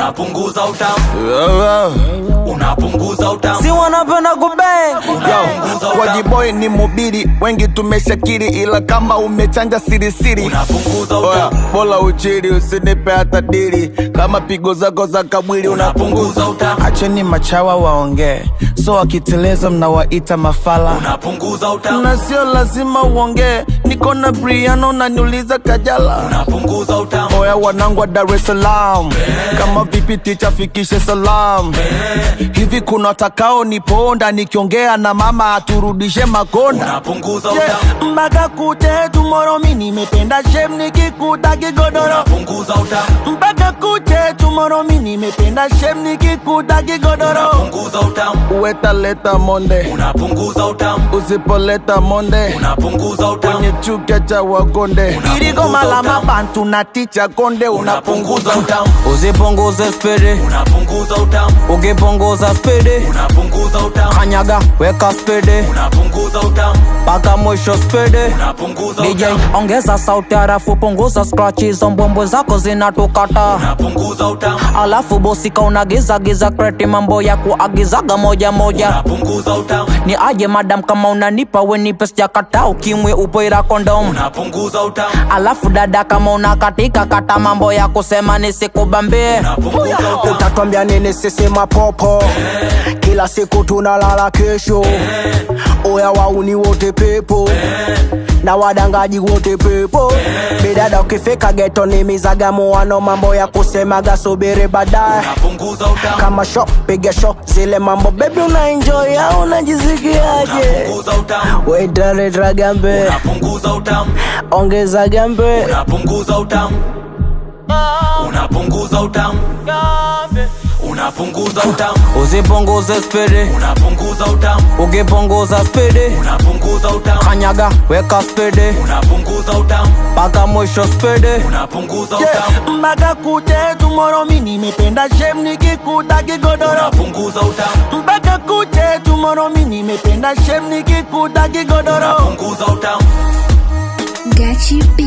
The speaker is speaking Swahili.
unapunguza utamu. Unapunguza utamu. Si wanapenda kubang. Wajiboy ni mubiri, wengi tumeshakiri, ila kama umechanja siri siri unapunguza utamu. Bola uchiri usinipe hata dili, kama pigo zako za kabwili unapunguza utamu. Acheni machawa waongee, so wakiteleza mnawaita mafala. Unapunguza utamu. Na sio lazima uongee, niko na Briano na niuliza Kajala. Unapunguza utamu. Oya wanangu wa Dar es Salaam, kama vipi ticha fikishe salam. Hivi kuna watakao niponda nikiongea na mama aturudishe makonda. Unapunguza utamu. Mpaka kute tomorrow mimi nimependa shem nikikuta kigodoro. Unapunguza utamu. Mpaka kute tomorrow mimi nimependa shem nikikuta kigodoro. Unapunguza utamu. Uweta leta monde, unapunguza utamu. Usipoleta monde, unapunguza utamu. Kwenye chuka cha wakonde, iriko malama bantu na ticha konde. Unapunguza utamu. Usipunguze spidi, unapunguza utamu. Ukipunguza spidi, unapunguza utamu. kanyaga weka spidi, unapunguza utamu. paka mwisho spidi. Unapunguza DJ utamu. ongeza sauti harafu punguza scratches, mbombo zako zinatukata. Unapunguza utamu. Alafu bosika unagiza giza kreti, mambo ya kuagizaga moja moja. Unapunguza utamu. Ni aje madam kama unanipa wenipe sijakata, ukimwe upoira kondom. Unapunguza utamu. Alafu dada kama unakatika kata, mambo ya kusema nisikubambie. Unapunguza utamu. Utatwambia nini sisi mapopo, kila siku tunalala kesho. Oya wauni wote pepo, na wadangaji wote pepo. Bidada ukifika geto ni mizagamo, wano mambo ya kusemaga subiri baadaye. Unapunguza utamu. Kama show piga show zile mambo baby una enjoy au unajisikiaje? Unapunguza utamu. Waitare dragambe, unapunguza utamu. ongeza gambe. Unapunguza utamu. Unapunguza utamu. Unapunguza utamu. Usipunguze spidi, unapunguza utamu. ukipunguza spidi, unapunguza utamu. kanyaga weka spidi, unapunguza utamu. paka mwisho spidi. Unapunguza utamu. Mpaka kute tomorrow mimi nimependa shem nikikuta kigodoro. Unapunguza utamu. Mpaka kute tomorrow mimi nimependa shem nikikuta kigodoro. Unapunguza utamu. Gachi B.